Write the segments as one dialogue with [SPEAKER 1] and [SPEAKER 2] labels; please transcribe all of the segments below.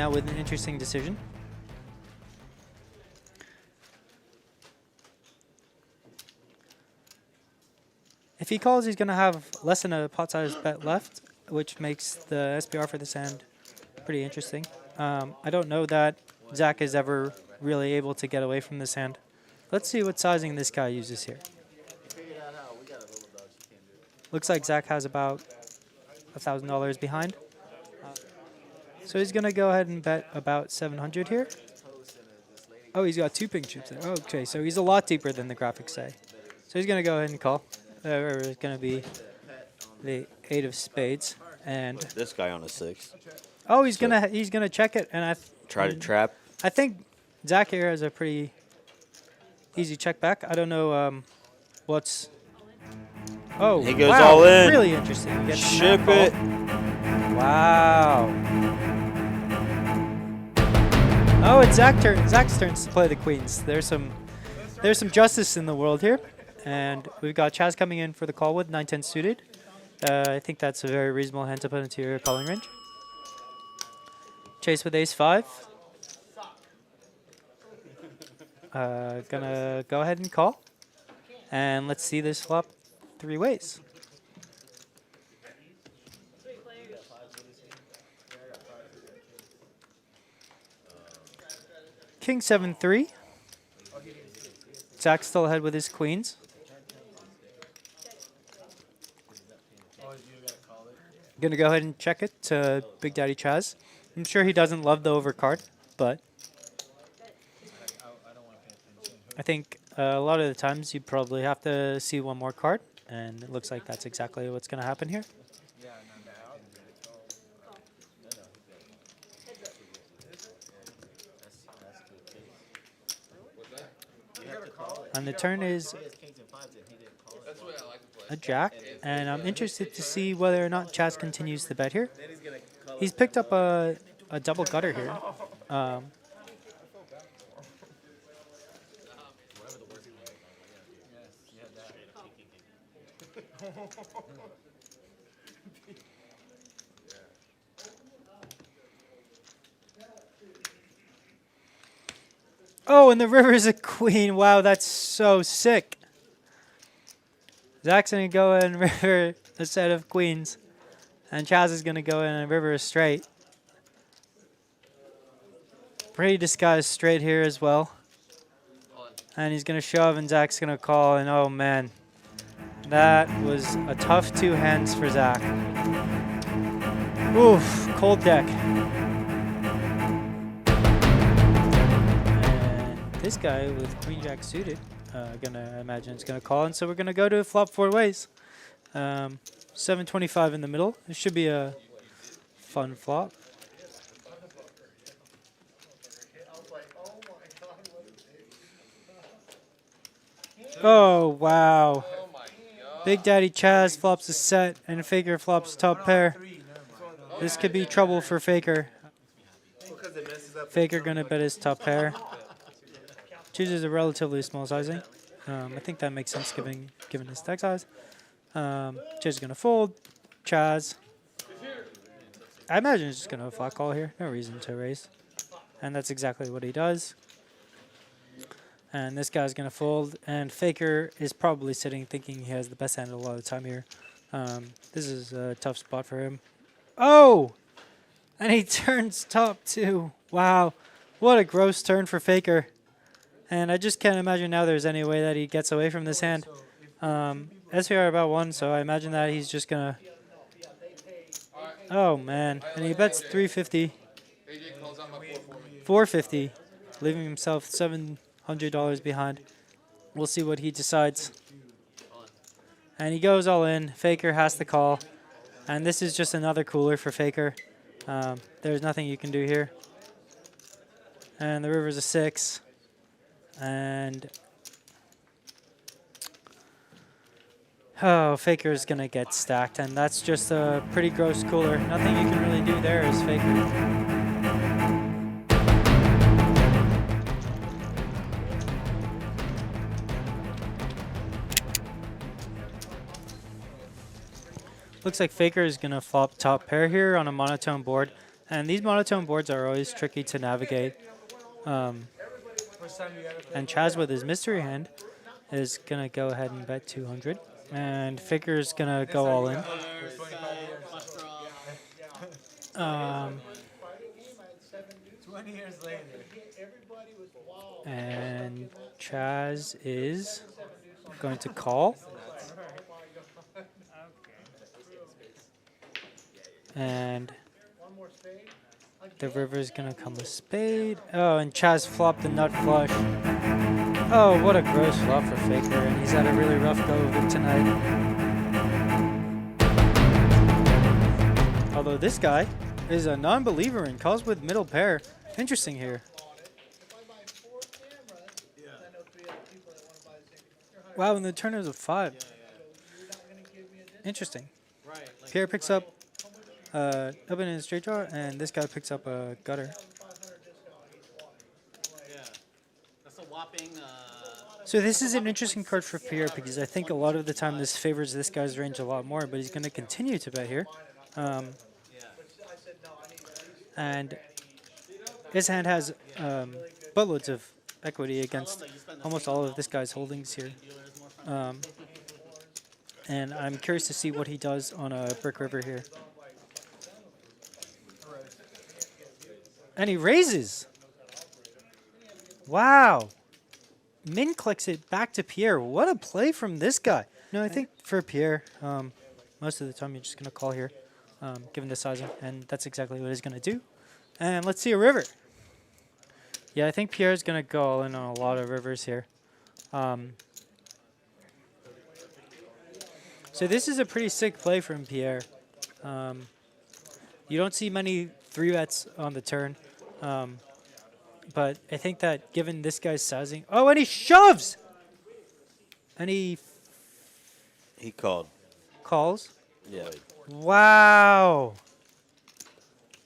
[SPEAKER 1] out with an interesting decision. If he calls, he's going to have less than a pot-sized bet left, which makes the SPR for this hand pretty interesting. I don't know that Zach is ever really able to get away from this hand. Let's see what sizing this guy uses here. Looks like Zach has about $1,000 behind. So he's going to go ahead and bet about 700 here. Oh, he's got 2 pink chips there. Okay, so he's a lot deeper than the graphics say. So he's going to go ahead and call. It's going to be the 8 of spades. And
[SPEAKER 2] this guy on a 6.
[SPEAKER 1] Oh, he's gonna check it, and
[SPEAKER 2] try to trap.
[SPEAKER 1] I think Zach here has a pretty easy check back. I don't know what's. Oh,
[SPEAKER 2] he goes
[SPEAKER 1] wow,
[SPEAKER 2] all in.
[SPEAKER 1] Really interesting.
[SPEAKER 2] Ship it.
[SPEAKER 1] Wow. Oh, it's Zach's turn to play the queens. There's some justice in the world here, and we've got Chaz coming in for the call with 9-10 suited. I think that's a very reasonable hand to put into your calling range. Chase with ace-5. Gonna go ahead and call. And let's see this flop 3 ways. King 7-3. Zach's still ahead with his queens. Gonna go ahead and check it to Big Daddy Chaz. I'm sure he doesn't love the overcard, but I think a lot of the times you probably have to see one more card, and it looks like that's exactly what's going to happen here. And the turn is a jack, and I'm interested to see whether or not Chaz continues the bet here. He's picked up a double gutter here. Oh, and the river is a queen. Wow, that's so sick. Zach's going to go in river a set of queens. And Chaz is going to go in and river a straight. Pretty disguised straight here as well. And he's going to shove and Zach's going to call. And oh man, that was a tough 2 hands for Zach. Oof, cold deck. And this guy with Queen Jack suited, gonna imagine it's gonna call. And so we're gonna go to flop 4 ways. 725 in the middle. This should be a fun flop. Oh, wow. Big Daddy Chaz flops a set, and Faker flops top pair. This could be trouble for Faker. Faker gonna bet his top pair. Chooses a relatively small sizing. I think that makes sense given his stack size. Chaz is gonna fold. Chaz. I imagine he's just gonna flat call here. No reason to raise. And that's exactly what he does. And this guy's going to fold. And Faker is probably sitting thinking he has the best hand a lot of the time here. This is a tough spot for him. Oh! And he turns top 2. Wow. What a gross turn for Faker. And I just can't imagine now there's any way that he gets away from this hand. SPR about 1, so I imagine that he's just going to... Oh, man. And he bets 350. 450. Leaving himself $700 behind. We'll see what he decides. And he goes all in. Faker has to call. And this is just another cooler for Faker. There's nothing you can do here. And the river's a 6. And... oh, Faker's going to get stacked. And that's just a pretty gross cooler. Nothing you can really do there is Faker. Looks like Faker is going to flop top pair here on a monotone board. And these monotone boards are always tricky to navigate. And Chaz with his mystery hand is going to go ahead and bet 200. And Faker's going to go all in. And Chaz is going to call. And the river's going to come with spade. Oh, and Chaz flopped the nut flush. Oh, what a gross flop for Faker. And he's had a really rough go of it tonight. Although this guy is a non-believer and calls with middle pair. Interesting here. Wow, and the turn is a 5. Interesting. Pierre picks up open in a straight draw, and this guy picks up a gutter. So this is an interesting card for Pierre because I think a lot of the time this favors this guy's range a lot more, but he's going to continue to bet here. And his hand has buttloads of equity against almost all of this guy's holdings here. And I'm curious to see what he does on a brick river here. And he raises. Wow. Min clicks it back to Pierre. What a play from this guy. No, I think for Pierre, most of the time you're just going to call here, given the sizing. And that's exactly what he's going to do. And let's see a river. Yeah, I think Pierre's going to go all in on a lot of rivers here. So this is a pretty sick play from Pierre. You don't see many 3-bets on the turn. But I think that given this guy's sizing... Oh, and he shoves! And he
[SPEAKER 2] called.
[SPEAKER 1] Calls?
[SPEAKER 2] Yeah.
[SPEAKER 1] Wow.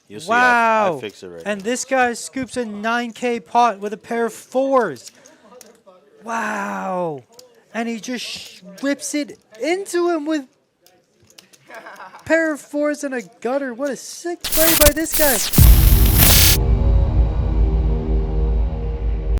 [SPEAKER 2] You'll see
[SPEAKER 1] wow.
[SPEAKER 2] I fix it right
[SPEAKER 1] and
[SPEAKER 2] now.
[SPEAKER 1] This guy scoops a 9K pot with a pair of 4s. Wow. And he just whips it into him with a pair of 4s and a gutter. What a sick play by this guy.